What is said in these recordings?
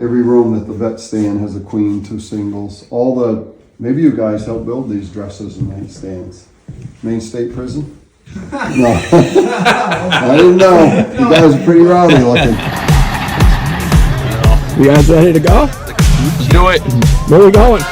every room that the vet stand has a queen, 2 singles. Maybe you guys helped build these dressers and nightstands. Maine State Prison? No. I didn't know. You guys are pretty rowdy looking. You guys ready to go? Let's do it. Where are we going?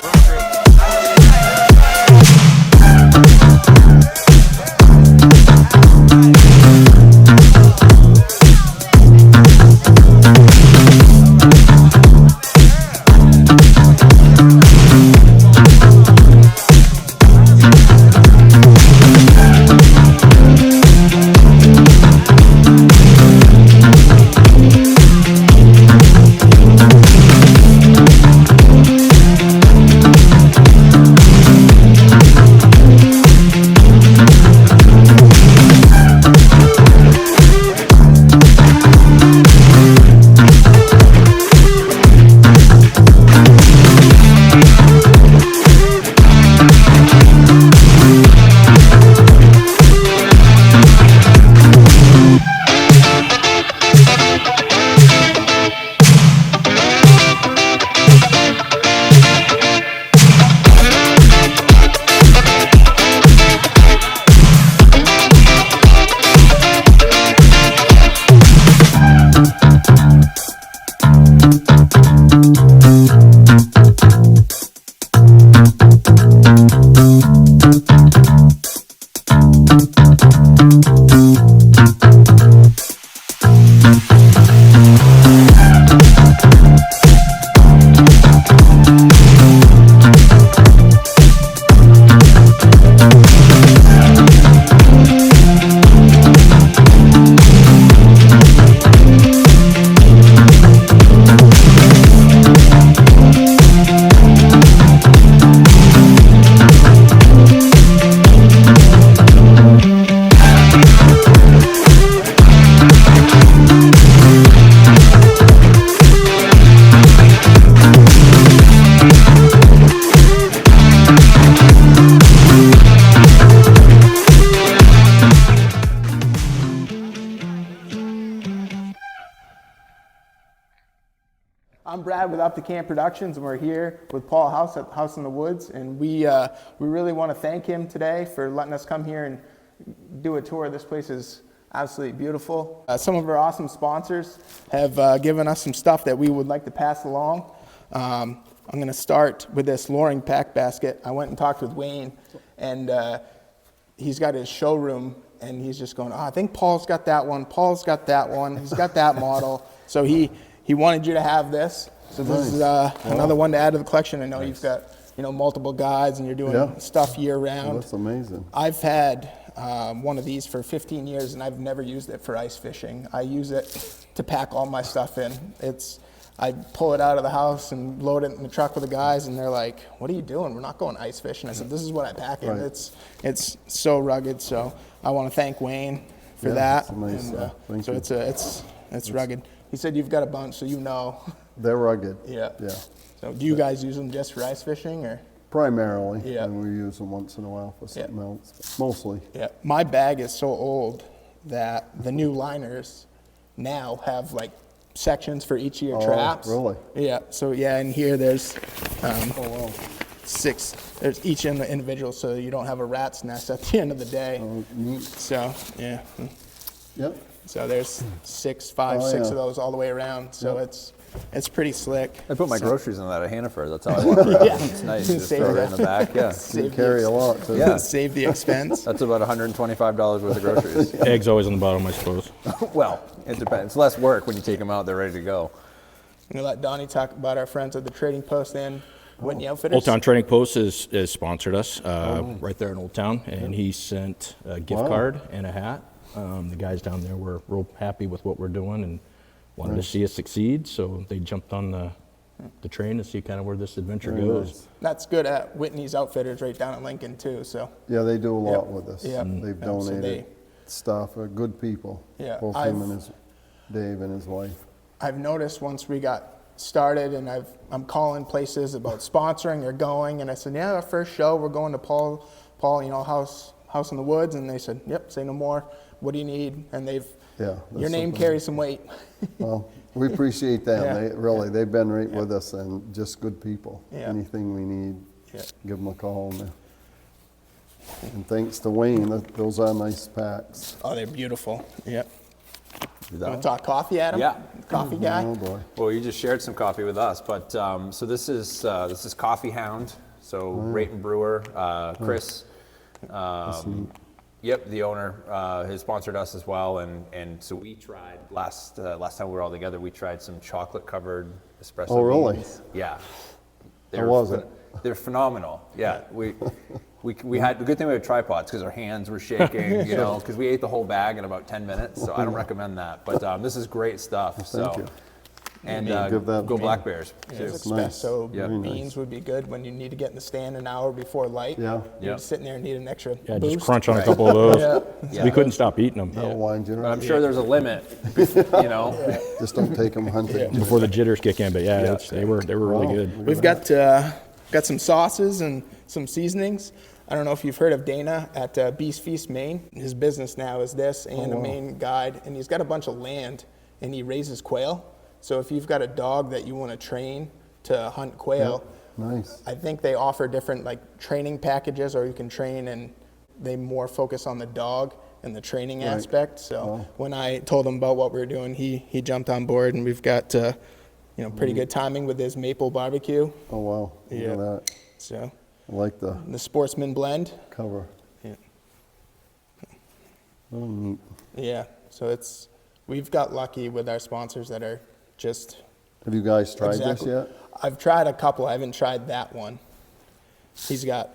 I'm Brad with Up to Camp Productions, and we're here with Paul House at House in the Woods, and we really want to thank him today for letting us come here and do a tour. This place is absolutely beautiful. Some of our awesome sponsors have given us some stuff that we would like to pass along. I'm going to start with this Loring pack basket. I went and talked with Wayne, and he's got his showroom, and he's just going, I think Paul's got that one, Paul's got that one, he's got that model. So he wanted you to have this. So this is another one to add to the collection. I know you've got multiple guides, and you're doing stuff year round. That's amazing. I've had one of these for 15 years, and I've never used it for ice fishing. I use it to pack all my stuff in. I pull it out of the house and load it in the truck with the guys, and they're like, "What are you doing? We're not going ice fishing." I said, "This is what I pack in." Right. It's so rugged. So I want to thank Wayne for that. That's amazing. And, so it's rugged. He said you've got a bunch, so They're rugged. Yeah. Yeah. So do you guys use them just for ice fishing, or? Primarily. Yeah. And we use them once in a while for something else. But mostly. Yeah. My bag is so old that the new liners now have like sections for each of your traps. Really? Yeah. So and here there's 6. There's each in the individual, so you don't have a rat's nest at the end of the day. Oh, neat. So Yep. So there's 6 of those all the way around. So it's pretty slick. I put my groceries in that at Hannaford. That's how I walk around. Yeah. It's nice. Just Save throw it that. in the back. Yeah. You carry a lot too. Yeah. Save the expense. That's about $125 worth of groceries. Eggs always on the bottom, I suppose. Well, it depends. It's less work when you take them out. They're ready to go. I'm going to let Donnie talk about our friends at the Trading Post and Whitney Outfitters. Old Town Trading Post is sponsored us right there in Old Town, and he sent a gift card and a hat. The guys down there were real happy with what we're doing and wanted to see us succeed, so they jumped on the train to see kind of where this adventure goes. Nice. That's good at Whitney's Outfitters right down in Lincoln too. So Yeah, they do a lot with us. Yep. They've Yeah, so donated stuff. Good people. Yeah, Both him and Dave and his wife. I've noticed once we got started, and I'm calling places about sponsoring or going, and I said, yeah, our first show we're going to Paul, House in the Woods, and they said, yep, say no more. What do you need? And your name carries some weight. Well, We appreciate them. Yeah. They've been right with us and just good people. Yeah. Anything we need, Yeah. give them a call. And thanks to Wayne, those are nice packs. Oh, they're beautiful. Yep. Do Want that to one? talk coffee, Adam? Yeah. Coffee guy? Oh boy. Well, you just shared some coffee with us, but so this is Coffee Hound. So Rayton Brewer, Chris. Yep, the owner has sponsored us as well, and so we tried last time we were all together. We tried some chocolate covered espresso. Oh, really? beans. Yeah. How was it? They're phenomenal. Yeah, we had the good thing we had tripods because our hands were shaking, you know, because we ate the whole bag in about 10 minutes. So I don't recommend that, but this is great stuff. Thank you. And Give that- go Black Bears too. Those nice. espresso Yeah. Very beans nice. would be good when you need to get in the stand an hour before light. Yeah. You're Yeah. just sitting there and need an extra Yeah, boost. just crunch on a couple of those. Yeah. We couldn't stop eating them That'll wind you But I'm up. sure there's a limit, you know. Just don't take them hunting. before the jitters kick in. But yeah, they were really Wow. good. We've got some sauces and some seasonings. I don't know if you've heard of Dana at Beast Feast, Maine. His business now is this and a Maine guide, and he's got a bunch of land, and he raises quail. So if you've got a dog that you want to train to hunt quail, Nice. I think they offer different like training packages, or you can train and they more focus on the dog and the training aspect. So when I told him about what we were doing, he jumped on board, and we've got pretty good timing with his maple barbecue. Oh, wow. Look Yeah. at that. So I like the the Sportsman blend. cover. Yeah. Oh, neat. Yeah. So we've got lucky with our sponsors that are just Have you guys tried exactly. this yet? I've tried a couple. I haven't tried that one. He's got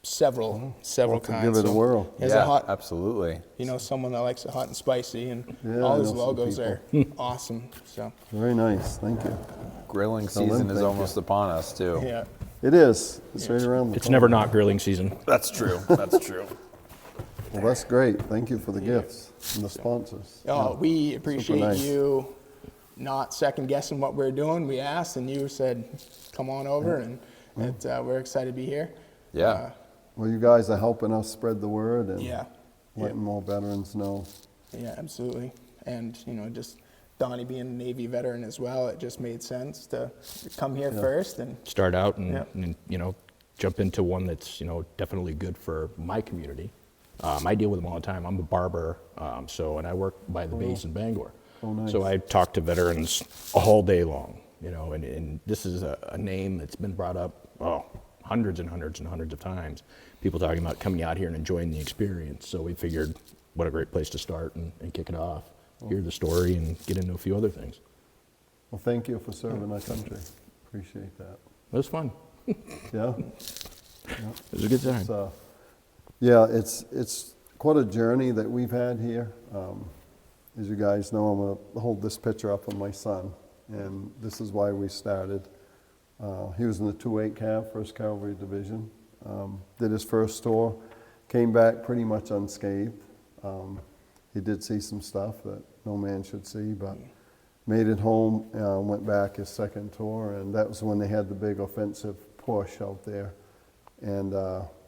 several We'll kinds. give it a So whirl. He has a hot, absolutely. someone that likes it hot and spicy, and Yeah, all I his know some logos are awesome. So Very nice. Thank you. Grilling Tell them season is thank almost upon us too. yeah. It is. It's right around the It's corner. never not grilling season. That's true. That's true. Well, that's great. Thank you for the gifts and the sponsors. Oh, we appreciate nice. you not second guessing what we're doing. We asked, and you said, "Come on over," and we're excited to be here. Yeah. Well, you guys are helping us spread the word and Yeah. letting more veterans know. Yeah, absolutely. And, just Donnie being a Navy veteran as well, it just made sense to come here first. And Start out and, Yeah. and jump into one that's definitely good for my community. I deal with them all the time. I'm a barber, and I work by the base in Bangor. Oh, nice. So I talk to veterans all day long, and this is a name that's been brought up hundreds and hundreds and hundreds of times. People talking about coming out here and enjoying the experience. So we figured, what a great place to start and kick it off. Hear the story and get into a few other things. Well, thank you for serving our country. Appreciate that. It was fun. Yeah. It was a good time. So, yeah, it's quite a journey that we've had here. As you guys know, I'm going to hold this picture up of my son, and this is why we started. He was in the 2/8 Cav, 1st Cavalry Division. Did his first tour, came back pretty much unscathed. He did see some stuff that no man should see, but made it home, went back his second tour, and that was when they had the big offensive push out there. And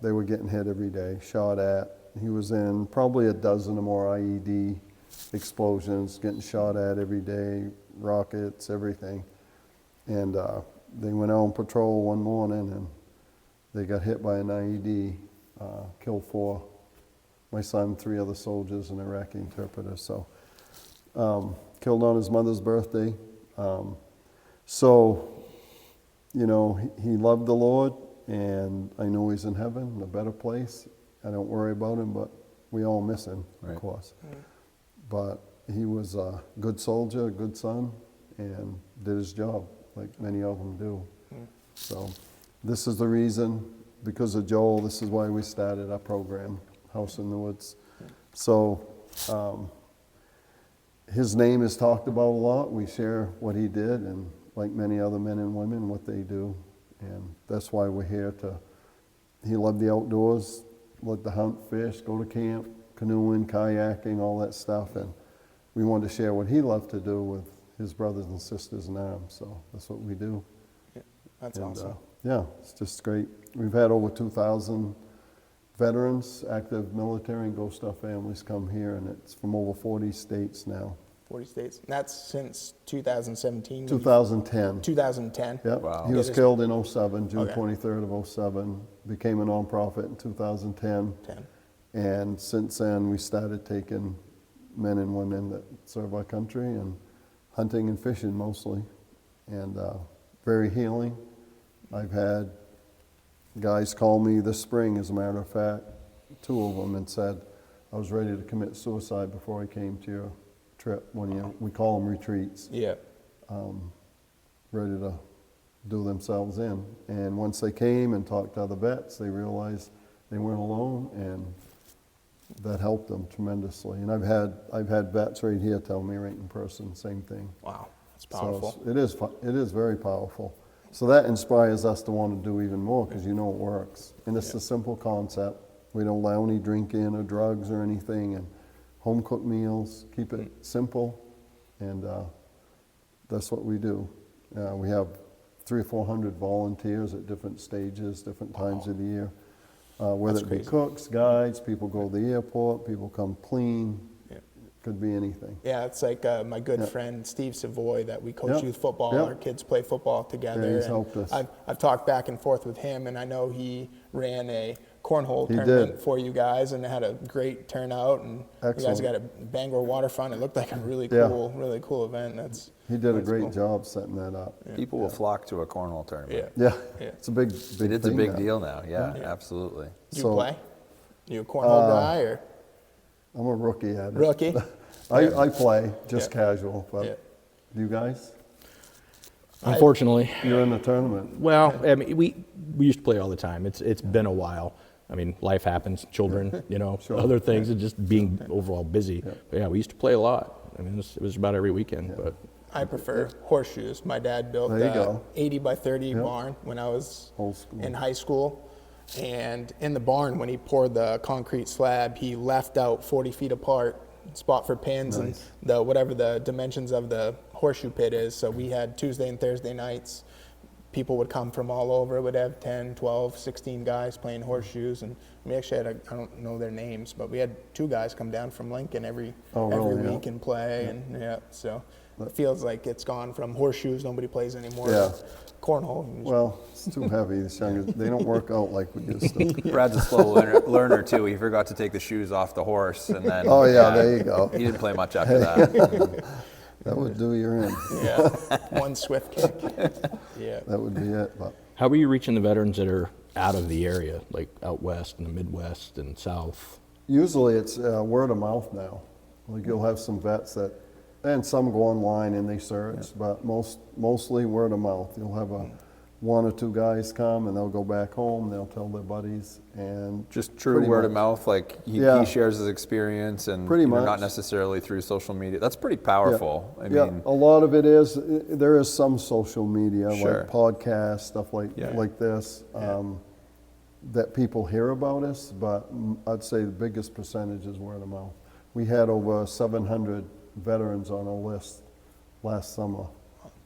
they were getting hit every day, shot at. He was in probably a dozen or more IED explosions, getting shot at every day, rockets, everything. And they went out on patrol one morning and they got hit by an IED, killed 4. My son, 3 other soldiers, and an Iraqi interpreter. So killed on his mother's birthday. He loved the Lord, and I know he's in heaven, a better place. I don't worry about him, but we all miss him, Right. of course. But he was a good soldier, a good son, and did his job, like many of them do. So this is the reason, because of Joel, this is why we started our program, House in the Woods. So his name is talked about a lot. We share what he did, and like many other men and women, what they do. And that's why we're here he loved the outdoors, loved to hunt, fish, go to camp, canoeing, kayaking, all that stuff. And we wanted to share what he loved to do with his brothers and sisters in arms. So that's what we do. yeah, that's And, awesome. yeah, it's just great. We've had over 2,000 veterans, active military and Ghost Star families come here, and it's from over 40 states now. 40 states. And that's since 2017. 2010. 2010. Yep. Wow. He was Yeah, killed in '07, June Okay. 23rd of '07. Became a nonprofit in 2010. 10. And since then, we started taking men and women that serve our country and hunting and fishing mostly. And very healing. I've had guys call me this spring, as a matter of fact, 2 of them, and said, I was ready to commit suicide before I came to your trip. We call them retreats. Yeah. Ready to do themselves in. And once they came and talked to other vets, they realized they weren't alone, and that helped them tremendously. And I've had vets right here tell me right in person, same thing. Wow. That's powerful. So it is very powerful. So that inspires us to want to do even more, because you know it works. And it's a simple concept. We don't allow any drinking or drugs or anything, and home cooked meals, keep it simple, and that's what we do. We have 300 or 400 volunteers at different stages, different times of the year. Whether That's it be crazy. cooks, guides, people go to the airport, people come clean, Yeah. could be anything. Yeah, it's like my good friend Steve Savoy that we coach Yep. youth football. Yep. Our kids play football together. Yeah, he's and helped us. I've talked back and forth with him, and I know he ran a cornhole He tournament did. for you guys, and had a great turnout. And you guys Excellent. got a Bangor waterfront. It looked like a really Yeah. cool event. He did a That's great cool. job setting that up. People will flock to a cornhole tournament. Yeah. Yeah, Yeah. it's a big It's thing a big now. deal now. Yeah, absolutely. Do you So- play? You a cornhole guy or I'm a rookie at it. rookie? I play, just Yeah. casual, but Yeah. you guys? Unfortunately, You're in the tournament. well, I mean, we used to play all the time. It's been a while. I mean, life happens, children, Sure. other things, and just being overall busy. But yeah, we used to play a lot. I mean, it was about every weekend. But I prefer horseshoes. My dad built There you a go. 80 by 30 barn when I was Old school. in high school. And in the barn, when he poured the concrete slab, he left out 40 feet apart spot for pins Nice. and the whatever the dimensions of the horseshoe pit is. So we had Tuesday and Thursday nights. People would come from all over. We'd have 10, 12, 16 guys playing horseshoes. And we actually had, I don't know their names, but we had 2 guys come down from Lincoln every really? week Yeah. and play. And so it feels like it's gone from horseshoes, nobody plays anymore, Yeah. to cornhole. Well, it's too heavy. They don't work out like we used to. Brad's a slow learner too. He forgot to take the shoes off the horse, and then Oh, yeah, there you go. He didn't play much after that. That would do you in. Yeah, one swift kick. Yeah. That would be it. But how are you reaching the veterans that are out of the area, like out west and the Midwest and South? usually it's word of mouth now. Like you'll have some vets that, and some go online and they search, but mostly word of mouth. You'll have 1 or 2 guys come and they'll go back home, they'll tell their buddies, and Just true pretty word of much. mouth, like he Yeah. shares his experience, and Pretty not much. necessarily through social media. That's pretty powerful. I Yeah, mean, a lot of it is, there is some social media, Sure. like podcasts, stuff like this, that people hear about us, but I'd say the biggest percentage is word of mouth. We had over 700 veterans on our list last summer.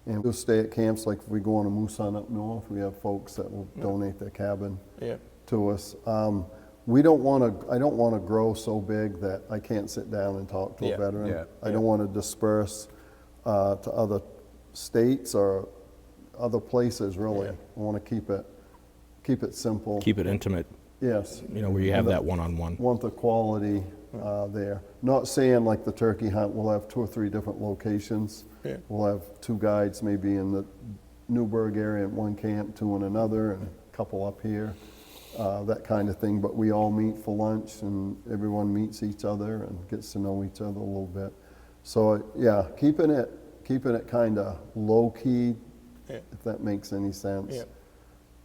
And we'll stay at camps, like if we go on a moose hunt up north, we have folks that will donate their cabin Yeah. to us. I don't want to grow so big that I can't sit down and talk to Yeah. a veteran. Yeah. I don't want to disperse to other states or other places, really. Yeah. I want to keep it simple. Keep it intimate, Yes. where you have that one-on-one. Want the quality there. Not saying like the turkey hunt, we'll have 2 or 3 different locations. Yeah. We'll have 2 guides maybe in the Newburgh area in one camp, 2 in another, and a couple up here, that kind of thing. But we all meet for lunch and everyone meets each other and gets to know each other a little bit. So yeah, keeping it kind of low key, if that makes any sense. Yeah.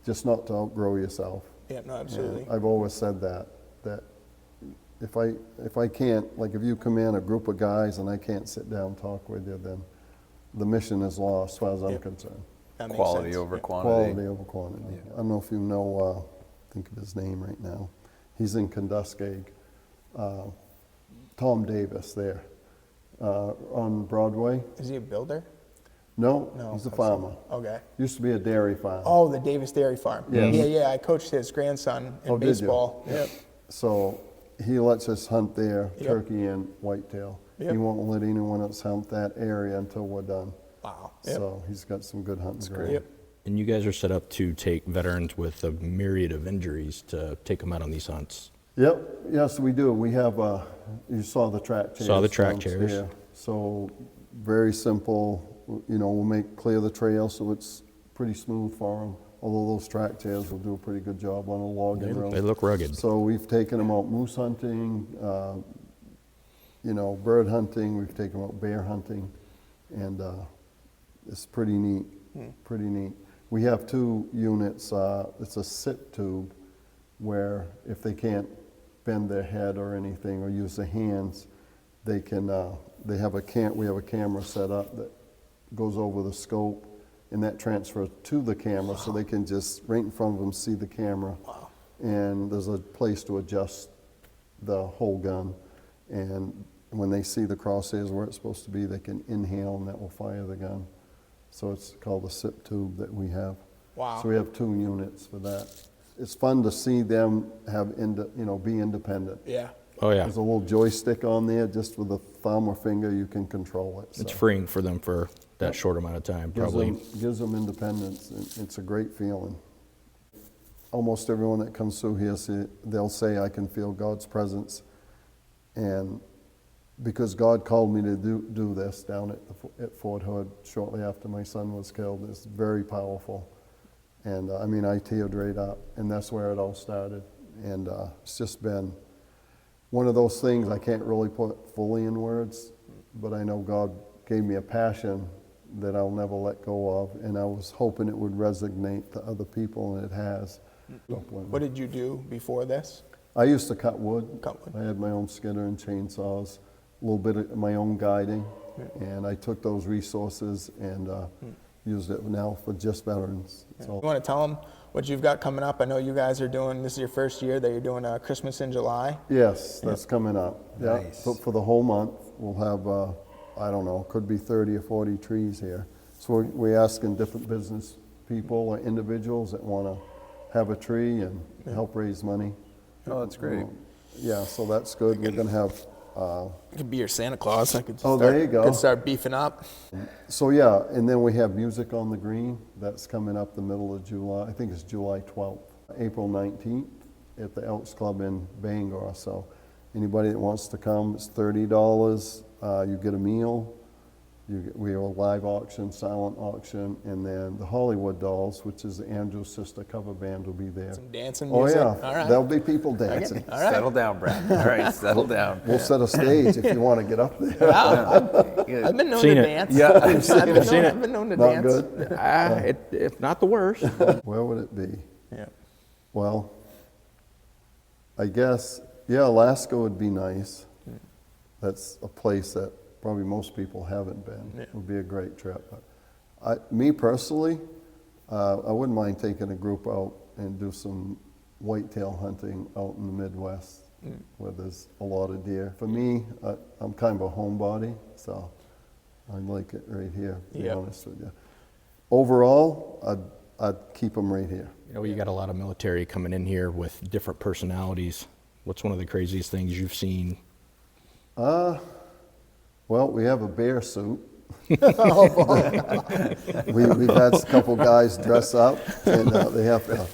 Just not to outgrow yourself. Yeah, no, absolutely. And I've always said that if I can't, like if you come in a group of guys and I can't sit down and talk with you, then the mission is lost as far as I'm Yep. concerned. That makes quality sense. over Yeah. quantity. Quality over quantity. I don't know if you know, think of his name right now. He's in Kunduskeg. Tom Davis there on Broadway. Is he a builder? No, No. he's a I've farmer. seen- Okay. Used to be a dairy farm. Oh, the Davis Dairy Farm. Yes. Yeah. I coached his grandson in Oh, did you? baseball. Yep. So he lets us hunt there, Yep. turkey and whitetail. Yep. He won't let anyone else hunt that area until we're done. Wow. Yep. So he's got some good hunting ground. Yep. And you guys are set up to take veterans with a myriad of injuries to take them out on these hunts. Yep, yes, we do. We have, you saw the track chairs. Saw the track downstairs. chairs. So very simple, we'll clear the trail so it's pretty smooth for them. Although those track chairs will do a pretty good job on a logging road. They look rugged. So we've taken them out moose hunting, bird hunting, we've taken them out bear hunting, and it's pretty neat, pretty neat. We have 2 units, it's a sit tube where if they can't bend their head or anything or use their hands, they can, we have a camera set up that goes over the scope, and that transfers to the camera so they can just, right in front of them, see the camera. Wow. And there's a place to adjust the whole gun. And when they see the crosshairs where it's supposed to be, they can inhale and that will fire the gun. So it's called a SIP tube that we have. Wow. So we have 2 units for that. It's fun to see them have, be independent. Yeah. Oh, yeah. There's a little joystick on there, just with a thumb or finger you can control it. It's so. freeing for them for that short amount of time, probably. Gives them independence. It's a great feeling. Almost everyone that comes through here, they'll say, I can feel God's presence. And because God called me to do this down at Fort Hood shortly after my son was killed, it's very powerful. And I teared right up, and that's where it all started. And it's just been one of those things I can't really put fully in words, but I know God gave me a passion that I'll never let go of, and I was hoping it would resonate to other people, and it has. What did you do before this? I used to cut wood. Cut wood. I had my own skidder and chainsaws, a little bit of my own guiding, and I took those resources and used it now for just veterans. You So, want to tell them what you've got coming up? I know you guys are doing, this is your first year that you're doing Christmas in July. yes, that's coming up. Yeah. Nice. So for the whole month, we'll have, I don't know, could be 30 or 40 trees here. So we're asking different business people or individuals that want to have a tree and help raise money. Oh, that's great. Yeah, so that's good. We're going to have, It could be your Santa Claus. I could Oh, start, there you go. Could start beefing up. so yeah, and then we have Music on the Green. That's coming up the middle of July. I think it's July 12th. April 19th at the Elks Club in Bangor. So anybody that wants to come, it's $30. You get a meal. We have a live auction, silent auction, and then the Hollywood Dolls, which is Andrew's sister cover band, will be there. Some dancing Oh music. yeah, All right. there'll be people dancing. All right. Settle down, Brad. All right, settle down. We'll set a stage if you want to get up there. I've been known Seen to it. dance. Yeah, I've I've been known to Not dance. good? If not the worst. Where would it be? Yeah. Well, I guess, Alaska would be nice. That's a place that probably most people haven't been. Yeah. It would be a great trip. But me personally, I wouldn't mind taking a group out and do some whitetail hunting out in the Midwest where there's a lot of deer. For me, I'm kind of a homebody, so I like it right here, to be Yep. honest with you. Overall, I'd keep them right here. You got a lot of military coming in here with different personalities. What's one of the craziest things you've seen? Well, we have a bear suit. We've had a couple guys dress up, and they have to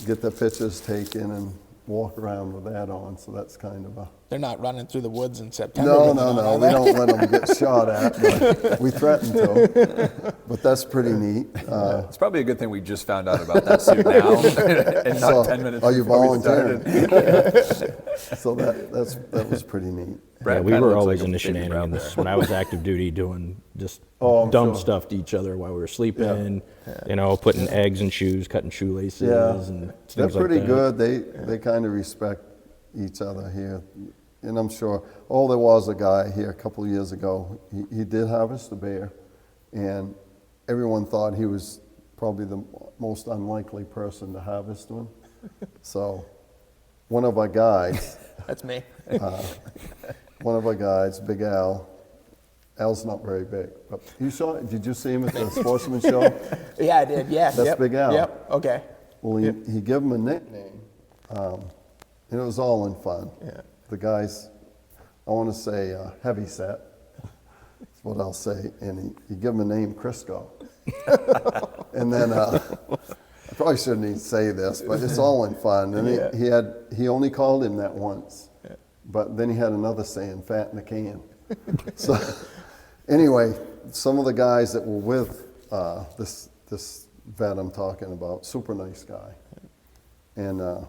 get their pictures taken and walk around with that on. So that's kind of a They're not running through the woods in September. no. with it on, are We they? don't let them get shot at, but we threaten to. But that's pretty neat. It's probably a good thing we just found out about that suit now, and not So, 10 minutes are you before we volunteering? started. So that was pretty neat. Brad Yeah, we kinda were looks always like in a the baby brown shenanigans bear. when I was active duty, doing just Oh, I'm dumb sure. stuff to each other while we were sleeping. Putting eggs in shoes, cutting shoelaces, and They're things like pretty that. good. They kind of respect each other here, and I'm sure. Oh, there was a guy here a couple of years ago. He did harvest a bear, and everyone thought he was probably the most unlikely person to harvest one. So, one of our guides, That's me. Big Al. Al's not very big, but did you see him at the Sportsman Show? Yeah, I did. Yeah. That's yep. Big Al. Yep. Okay. Well, he gave him a nickname, and it was all in fun. Yeah. The guys I want to say heavy set. That's what I'll say. And he gave him a name, Crisco. And then I probably shouldn't even say this, but it's all in fun. And he only called him that once. But then he had another saying, fat in the can. So anyway, some of the guys that were with this vet I'm talking about, super nice guy. And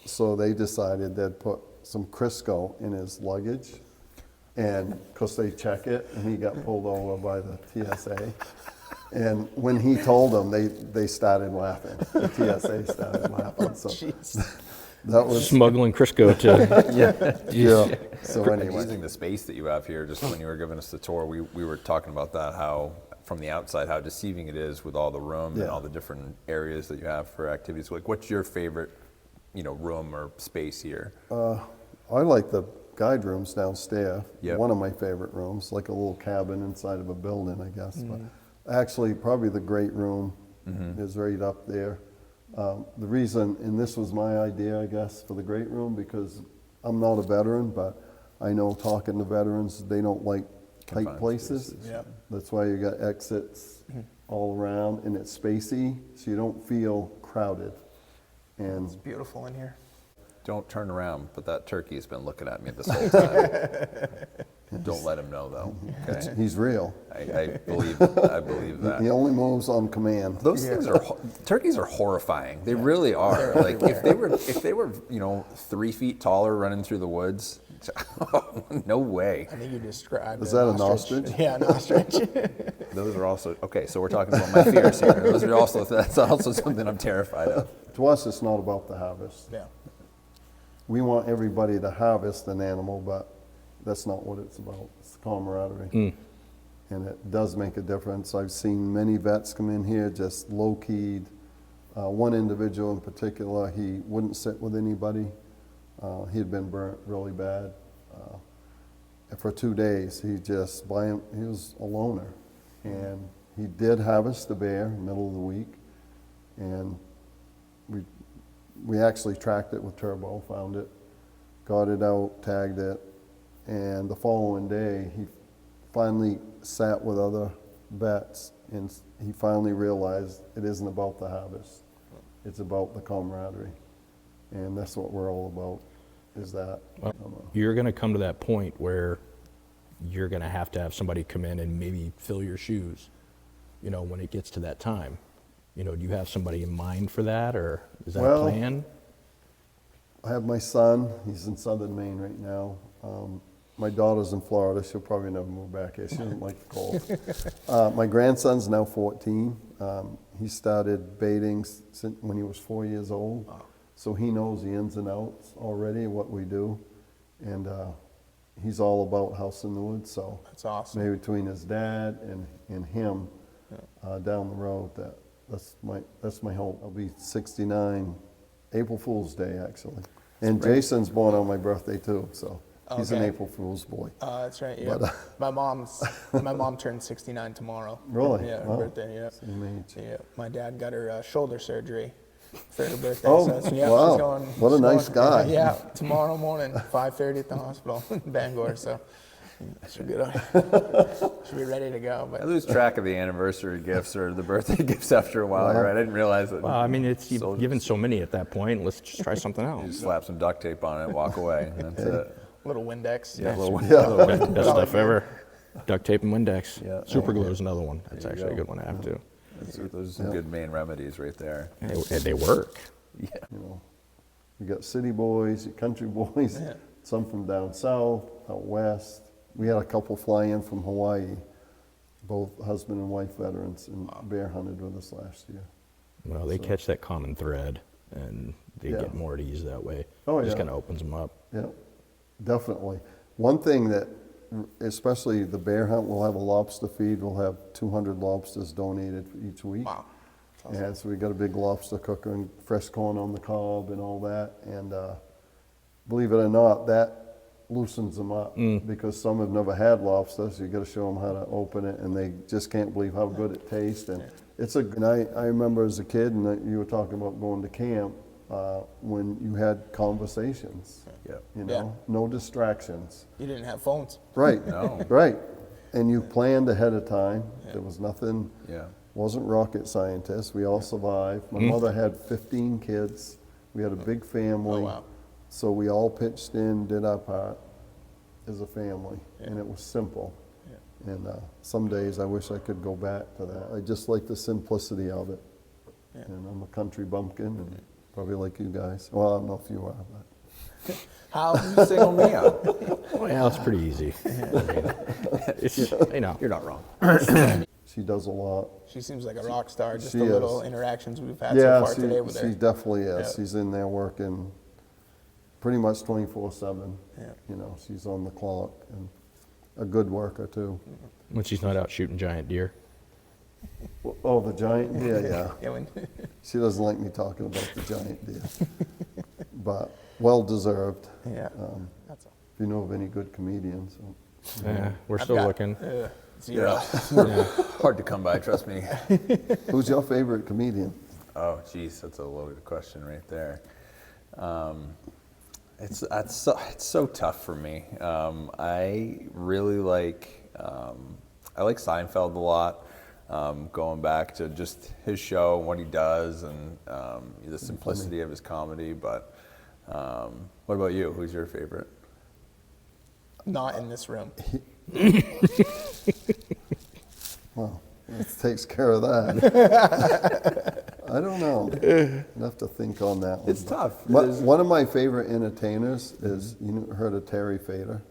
so they decided they'd put some Crisco in his luggage. And because they check it, and he got pulled over by the TSA. And when he told them, they started laughing. The TSA started laughing. So that was Smuggling Crisco to. yeah. So anyway, Using the space that you have here, just when you were giving us the tour, we were talking about that, how from the outside, how deceiving it is with all the room and all the different areas that you have for activities. Like, what's your favorite, room or space here? I like the guide rooms downstairs. Yep. One of my favorite rooms, like a little cabin inside of a building, I guess. But actually, probably the great room is right up there. The reason, and this was my idea, I guess, for the great room, because I'm not a veteran, but I know talking to veterans, they don't like tight Confined places. spaces. Yeah. That's why you got exits all around, and it's spacey, so you don't feel crowded. And It's beautiful in here. Don't turn around, but that turkey has been looking at me this whole time. Don't let him know, though. Okay. he's real. I believe that. He only moves on command. Those things are turkeys are horrifying. They really are. Like if they were 3 feet taller running through the woods, no way. I think you described Is that an ostrich? Yeah, an ostrich. Those are also okay. So we're talking about my fears here. That's also something I'm terrified of. To us, it's not about the harvest. Yeah. We want everybody to harvest an animal, but that's not what it's about. It's camaraderie. And it does make a difference. I've seen many vets come in here just low-keyed. One individual in particular, he wouldn't sit with anybody. He had been burnt really bad. For 2 days, he was a loner. And he did harvest the bear middle of the week. And we actually tracked it with Turbo, found it, got it out, tagged it, and the following day he finally sat with other vets, and he finally realized it isn't about the harvest, it's about the camaraderie, and that's what we're all about, is that. You're going to come to that point where you're going to have somebody come in and maybe fill your shoes, when it gets to that time. Do you have somebody in mind for that, or is that a plan? I have my son, he's in southern Maine right now. My daughter's in Florida, she'll probably never move back here, she doesn't like the cold. My grandson's now 14. He started baiting since when he was 4 years old. So he knows the ins and outs already, what we do. And he's all about House in the Woods, so. That's awesome. Maybe between his dad and him down the road, that's my hope. I'll be 69, April Fool's Day, actually. And Jason's born on my birthday too, so he's an Okay. April Fool's boy. That's right. Yeah. But, my mom turns 69 tomorrow. Really? Yeah, her Wow. birthday. Yeah. Same age. Yeah. My dad got her shoulder surgery for her birthday. Oh, so it's, yeah, wow. she's going, What a she's nice going- guy. Yeah, tomorrow morning, 5:30 at the hospital in Bangor. So should be ready to go. I But lose track of the anniversary gifts or the birthday gifts after a while. Right? I didn't realize that. Well, I mean, you've Soldiers. given so many at that point. Let's just try something You else. just slap some duct tape on it, walk away. And that's it. little Windex. Yeah, a little Best stuff ever. Duct tape and Windex. Yeah. Super glue is another one. That's There you actually a go. good one to have too. Those are some good main remedies right there. They work. Yeah. You got city boys, your country boys, Yeah. some from down south, out west. We had a couple fly in from Hawaii, both husband and wife veterans, and bear hunted with us last year. Well, they catch that common thread, and they Yeah. get more at ease that way. Oh, It just yeah. kind of opens them up. Yeah, definitely. One thing that, especially the bear hunt, we'll have a lobster feed. We'll have 200 lobsters donated for each week. Wow. And so we got a big lobster cooker and fresh corn on the cob and all that. And believe it or not, that loosens them up because some have never had lobster. So you got to show them how to open it, and they just can't believe how good it tastes. And and I remember as a kid, and you were talking about going to camp. when you had conversations. Yeah. You know, no distractions. You didn't have phones. Right. No. Right. And you planned ahead of time. There was nothing. Yeah. Wasn't rocket scientists. We all survived. My mother had 15 kids. We had a big family. Oh, wow. So we all pitched in, did our part as a family, and it was simple. And some days I wish I could go back to that. I just like the simplicity of it. And I'm a country bumpkin, and probably like you guys. Well, I don't know if you are, but How? You single me out. Well, it's pretty easy. I mean, it's, you know. You're not wrong. she does a lot. She seems like a rock star. Just She the little is. interactions we've had Yeah, so far today with her. she definitely is. Yeah. She's in there working pretty much 24/7. Yeah. You know, she's on the clock and a good worker too. When she's not out shooting giant deer. Oh, the giant deer, yeah. Yeah, when, She doesn't like me talking about the giant deer, but well deserved. yeah. Um, That's all. If you know of any good comedians, Yeah, we're I've still got, looking. Zero. Hard to come by, trust me. who's your favorite comedian? Oh, geez, that's a loaded question right there. It's so tough for me. I really like Seinfeld a lot. Going back to just his show and what he does, and the simplicity of his comedy. But what about you? Who's your favorite? Not in this room. Well, this takes care of that. I don't know. I'd have to think on that one. It's tough. One of my favorite entertainers is, heard of Terry Fader?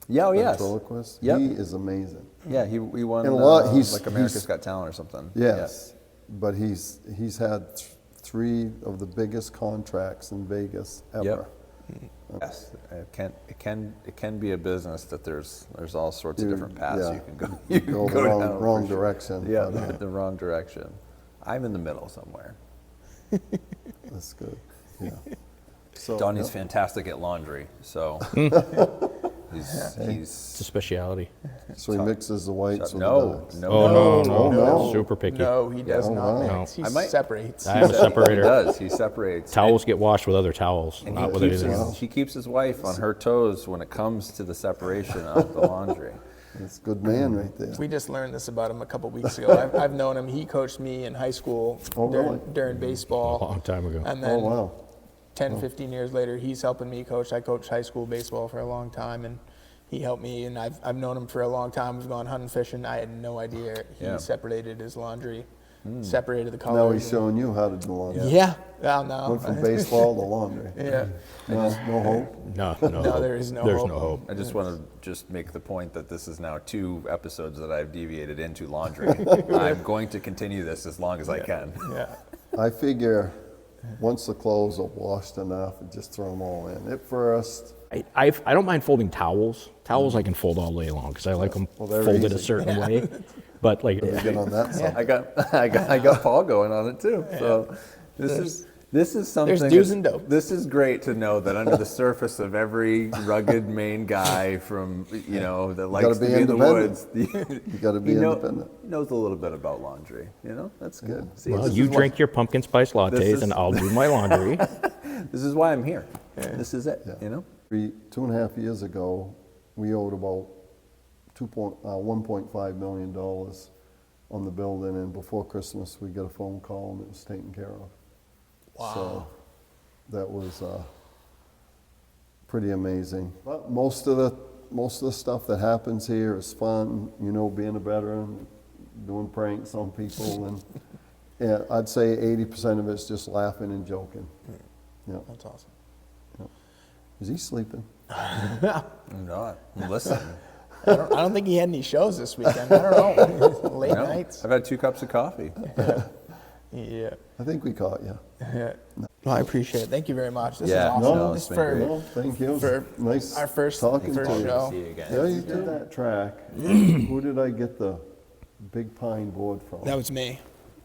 Yeah, oh yes. Ventriloquist? Yep. He is amazing. Yeah, he won And a lot- like America's he's- Got Talent or something. Yes, but he's had 3 of the biggest contracts in Vegas ever. Yep. Yes, it can be a business that there's all sorts of different paths Yeah. you can go. You go the down, wrong for sure. direction. Yeah, but, the wrong direction. I'm in the middle somewhere. that's good. Yeah. So Donnie's fantastic at laundry, so he's It's a specialty. So he mixes the whites with the no, darks. no, Oh, no, no, Oh, no. Super picky. No, he does Oh, not wow. mix. He I might- separates. I have a He separator. does. He separates. Towels get washed with other towels, not with anything else. He keeps his wife on her toes when it comes to the separation of the laundry. That's a good man right there. We just learned this about him a couple weeks ago. I've known him. He coached me in high school Oh, really? during baseball. A long time ago. And Oh, then wow. 10, 15 years later, he's helping me coach. I coached high school baseball for a long time, and he helped me. And I've known him for a long time. We've gone hunting, fishing. I had no idea he Yeah. separated his laundry, separated the colors. Now he's showing you how to do laundry. Yeah. Well, no. Went from baseball to laundry. Yeah. No hope. No, No, hope. there is no There's hope. no hope. I just want to just make the point that this is now 2 episodes that I've deviated into laundry. I'm going to continue this as long as I can. Yeah. I figure once the clothes are washed enough, just throw them all in. At first, I don't mind folding towels. Towels I can fold all day long because I like them Well, they're folded a easy. certain way. But like, we get on that side. I got Paul going on it too. So this is something. there's do's and don'ts. This is great to know that under the surface of every rugged Maine guy from that likes to be be in the independent. woods, You got to be independent. knows a little bit about laundry. That's good. See, well, this you is why- drink your pumpkin spice lattes is- and I'll do my laundry. This is why I'm here. This is it. Yeah. 2.5 years ago, we owed about $1.5 million on the building, and before Christmas, we got a phone call and it was taken care of. Wow. So that was pretty amazing. But most of the stuff that happens here is fun. Being a veteran, doing pranks on people, and yeah, I'd say 80% of it's just laughing and joking. Yeah. That's awesome. Is he sleeping? I'm not. Listen. I don't think he had any shows this weekend. I don't know. Late No, nights. I've had 2 cups of coffee. Yeah. I think we caught you. Well, I appreciate it. Thank you very much. This Yeah, is awesome. no, This it's is been great. No, thank you. For Nice our first talking show. to you. See you again. Yeah, you did that track. Who did I get the big pine board from? That was me.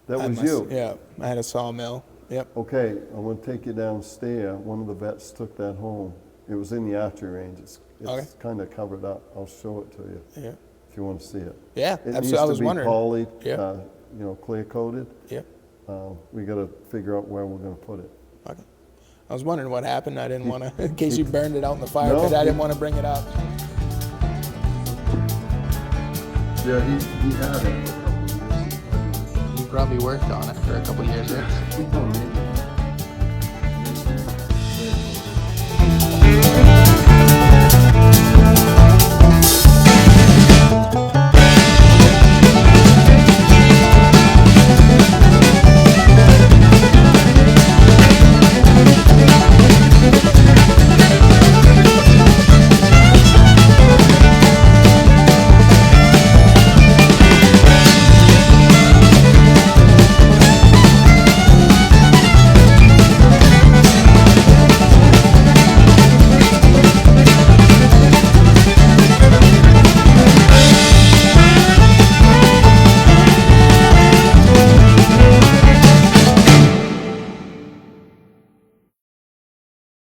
That I was had my- you. Yeah. I had a sawmill. Yep. Okay, I'm gonna take you downstairs. One of the vets took that home. It was in the archery range. It's Okay. kind of covered up. I'll show it to you Yeah. if you want to see it. Yeah. It That's needs what I to was be wondering. poly, Yeah. clear coated. Yep. We got to figure out where we're gonna put it. Okay. I was wondering what happened. I didn't want to, in case you burned it out in the fire No, pit, I didn't want to bring it up. Yeah, he had it for a couple of years. You probably worked on it for a couple years. Maybe